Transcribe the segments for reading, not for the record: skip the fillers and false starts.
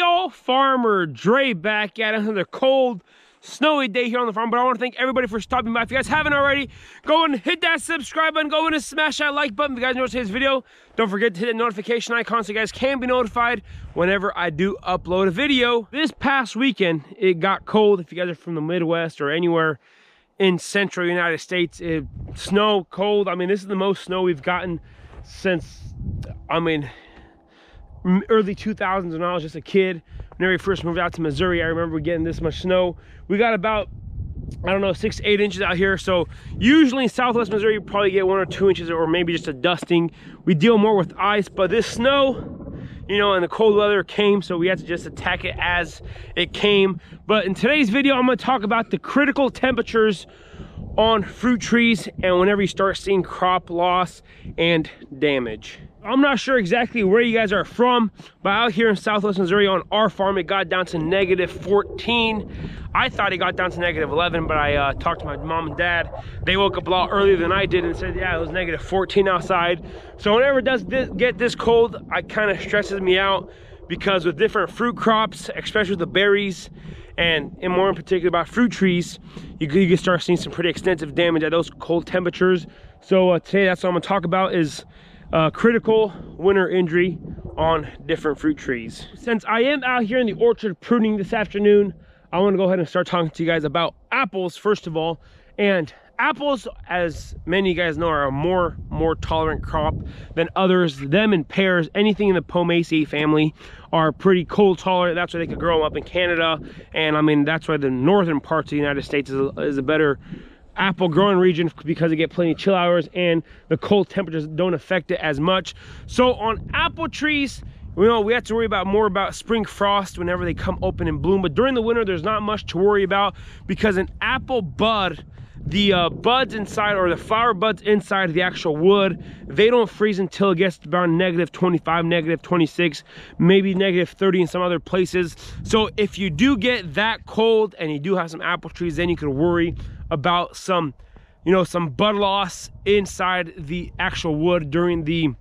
y'all, Farmer Dre back at another cold, snowy day here on the farm. But I want to thank everybody for stopping by. If you guys haven't already, go and hit that subscribe button, go and smash that like button. If you guys enjoyed today's video, don't forget to hit the notification icon so you guys can be notified whenever I do upload a video. This past weekend, it got cold. If you guys are from the Midwest or anywhere in central United States, it snowed, cold. I mean, this is the most snow we've gotten since, early 2000s when I was just a kid. Whenever we first moved out to Missouri, I remember getting this much snow. We got about, I don't know, 6 to 8 inches out here. So usually in Southwest Missouri, you probably get 1 or 2 inches or maybe just a dusting. We deal more with ice, but this snow, you know, and the cold weather came, so we had to just attack it as it came. But in today's video, I'm going to talk about the critical temperatures on fruit trees and whenever you start seeing crop loss and damage. I'm not sure exactly where you guys are from, but out here in Southwest Missouri on our farm, it got down to -14. I thought it got down to -11, but I talked to my mom and dad. They woke up a lot earlier than I did and said, yeah, it was -14 outside. So whenever it does get this cold, it kind of stresses me out, because with different fruit crops, especially with the berries, and more in particular about fruit trees, you can start seeing some pretty extensive damage at those cold temperatures. So today, that's what I'm going to talk about, is critical winter injury on different fruit trees. Since I am out here in the orchard pruning this afternoon, I want to go ahead and start talking to you guys about apples first of all. And apples, as many of you guys know, are a more tolerant crop than others. Them and pears, anything in the Pomaceae family, are pretty cold tolerant. That's why they could grow them up in Canada. And I mean, that's why the northern parts of the United States is a better apple growing region, because they get plenty of chill hours and the cold temperatures don't affect it as much. So on apple trees, you know, we have to worry more about spring frost whenever they come open and bloom. But during the winter, there's not much to worry about, because an apple bud, the buds inside, or the flower buds inside of the actual wood, they don't freeze until it gets about -25, -26, maybe -30 in some other places. So if you do get that cold and you do have some apple trees, then you could worry about some, you know, some bud loss inside the actual wood during the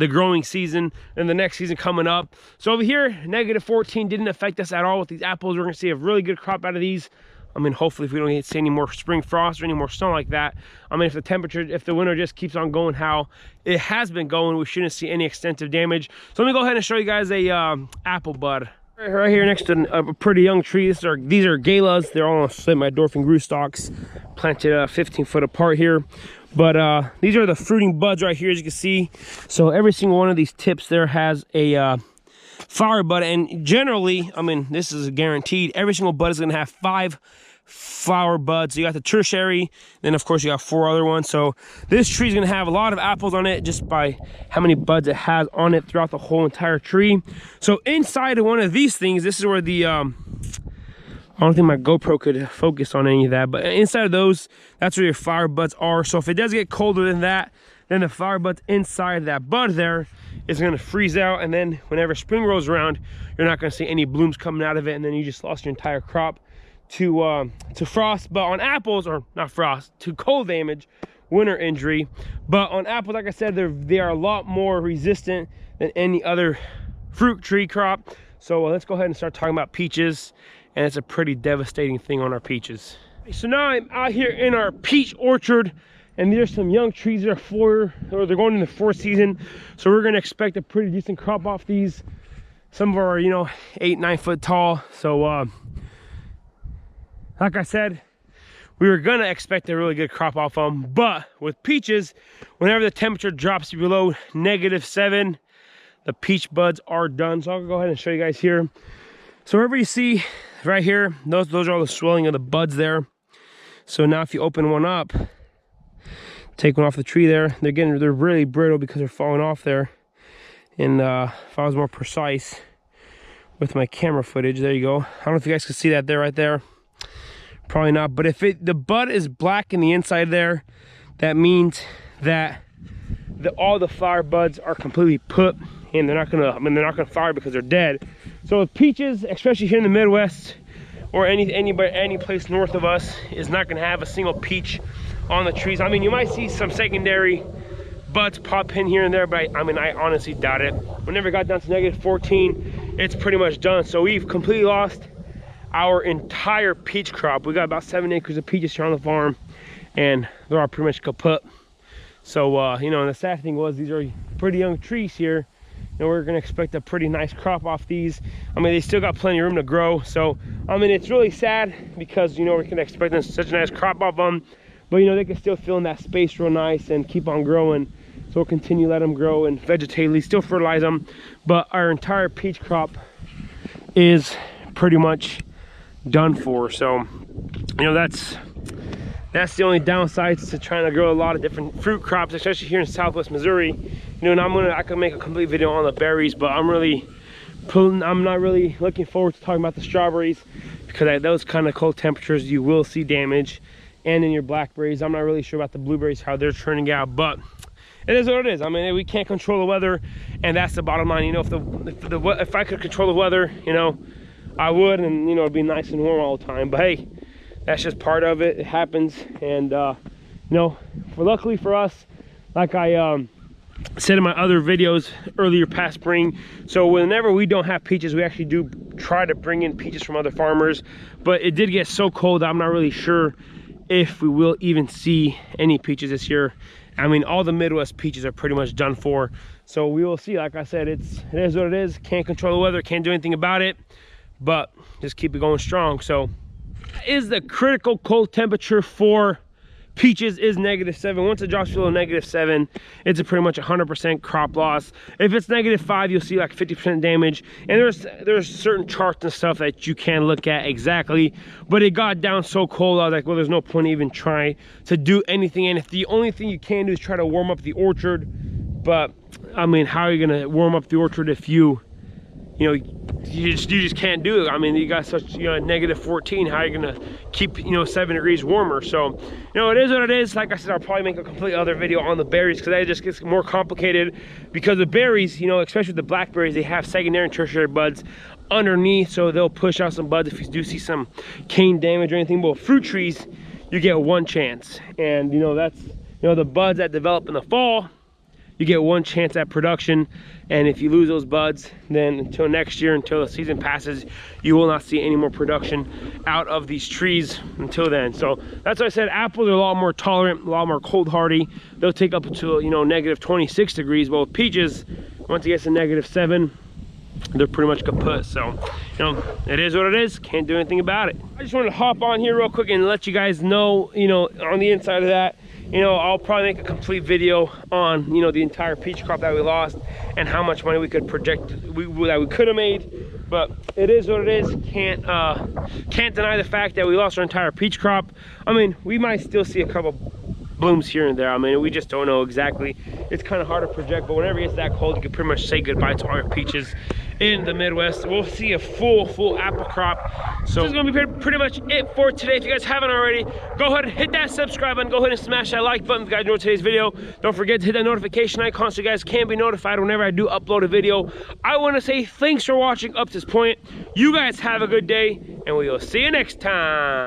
growing season and the next season coming up. So over here, -14 didn't affect us at all with these apples. We're gonna see a really good crop out of these. I mean, hopefully if we don't see any more spring frost or any more snow like that. I mean, if the winter just keeps on going how it has been going, we shouldn't see any extensive damage. So let me go ahead and show you guys a apple bud. Right here next to a pretty young tree. These are galas. They're all on semi-dwarfing root stalks, planted 15 foot apart here. But these are the fruiting buds right here, as you can see. So every single one of these tips there has a flower bud, and generally, I mean, this is guaranteed, every single bud is going to have 5 flower buds. So you got the tertiary, then of course you got 4 other ones. So this tree is going to have a lot of apples on it just by how many buds it has on it throughout the whole entire tree. So inside of one of these things, this is where the I don't think my GoPro could focus on any of that, but inside of those, that's where your flower buds are. So if it does get colder than that, then the flower buds inside that bud there is going to freeze out, and then whenever spring rolls around, you're not going to see any blooms coming out of it, and then you just lost your entire crop to frost. But on apples, or not frost, to cold damage, winter injury. But on apples, like I said, they are a lot more resistant than any other fruit tree crop. So let's go ahead and start talking about peaches, and it's a pretty devastating thing on our peaches. So now I'm out here in our peach orchard, and there's some young trees that are they're going in the 4th season. So we're gonna expect a pretty decent crop off these. Some of them are, you know, 8, 9 foot tall. So like I said, we were gonna expect a really good crop off them. But with peaches, whenever the temperature drops below -7, the peach buds are done. So I'll go ahead and show you guys here. So wherever you see right here, those are all the swelling of the buds there. So now if you open one up, take one off the tree there, they're really brittle because they're falling off there. And if I was more precise with my camera footage, there you go. I don't know if you guys can see that there, right there. Probably not, but if the bud is black in the inside there, that means that all the flower buds are completely put, and they're not gonna flower because they're dead. So with peaches, especially here in the Midwest, or any place north of us, is not gonna have a single peach on the trees. I mean, you might see some secondary buds pop in here and there, but I mean, I honestly doubt it. Whenever it got down to -14, it's pretty much done. So we've completely lost our entire peach crop. We got about 7 acres of peaches here on the farm, and they're all pretty much kaput. So you know, and the sad thing was, these are pretty young trees here, and we're gonna expect a pretty nice crop off these. I mean, they still got plenty of room to grow. So I mean, it's really sad because, you know, we're gonna expect such a nice crop off them, but you know, they can still fill in that space real nice and keep on growing. So we'll continue to let them grow and vegetatively still fertilize them. But our entire peach crop is pretty much done for. So you know, that's the only downside to trying to grow a lot of different fruit crops, especially here in Southwest Missouri. You know, and I could make a complete video on the berries, but I'm not really looking forward to talking about the strawberries, because at those kind of cold temperatures you will see damage. And in your blackberries, I'm not really sure about the blueberries, how they're turning out, but it is what it is. I mean, we can't control the weather, and that's the bottom line. You know, if I could control the weather, you know, I would, and you know, it'd be nice and warm all the time. But hey, that's just part of it. It happens. And you know, luckily for us, like I said in my other videos earlier past spring, so whenever we don't have peaches, we actually do try to bring in peaches from other farmers. But it did get so cold that I'm not really sure if we will even see any peaches this year. I mean, all the Midwest peaches are pretty much done for. So we will see. Like I said, it is what it is. Can't control the weather, can't do anything about it, but just keep it going strong. So is the critical cold temperature for peaches is -7. Once it drops below -7, it's a pretty much 100% crop loss. If it's -5, you'll see like 50% damage. And there's certain charts and stuff that you can look at exactly, but it got down so cold, I was like, well, there's no point even trying to do anything. And if the only thing you can do is try to warm up the orchard, but I mean, how are you gonna warm up the orchard if you know, you just can't do it? I mean, you got such, you know, -14, how are you gonna keep, you know, 7 degrees warmer? So, you know, it is what it is. Like I said, I'll probably make a complete other video on the berries, because that just gets more complicated, because the berries, you know, especially the blackberries, they have secondary and tertiary buds underneath, so they'll push out some buds if you do see some cane damage or anything. But with fruit trees, you get one chance, and you know, that's, you know, the buds that develop in the fall, you get one chance at production. And if you lose those buds, then until next year, until the season passes, you will not see any more production out of these trees until then. So that's why I said apples are a lot more tolerant, a lot more cold hardy. They'll take up to, you know, -26 degrees. But with peaches, once it gets to -7, they're pretty much kaput. So, you know, it is what it is. Can't do anything about it. I just wanted to hop on here real quick and let you guys know, you know, on the inside of that, you know, I'll probably make a complete video on, you know, the entire peach crop that we lost and how much money we could project that we could have made. But it is what it is. Can't deny the fact that we lost our entire peach crop. I mean, we might still see a couple blooms here and there. I mean, we just don't know exactly. It's kind of hard to project, but whenever it gets that cold, you can pretty much say goodbye to all your peaches in the Midwest. We'll see a full apple crop. So this is gonna be pretty much it for today. If you guys haven't already, go ahead and hit that subscribe button. Go ahead and smash that like button if you guys enjoyed today's video. Don't forget to hit that notification icon so you guys can be notified whenever I do upload a video. I want to say thanks for watching up to this point. You guys have a good day, and we will see you next time.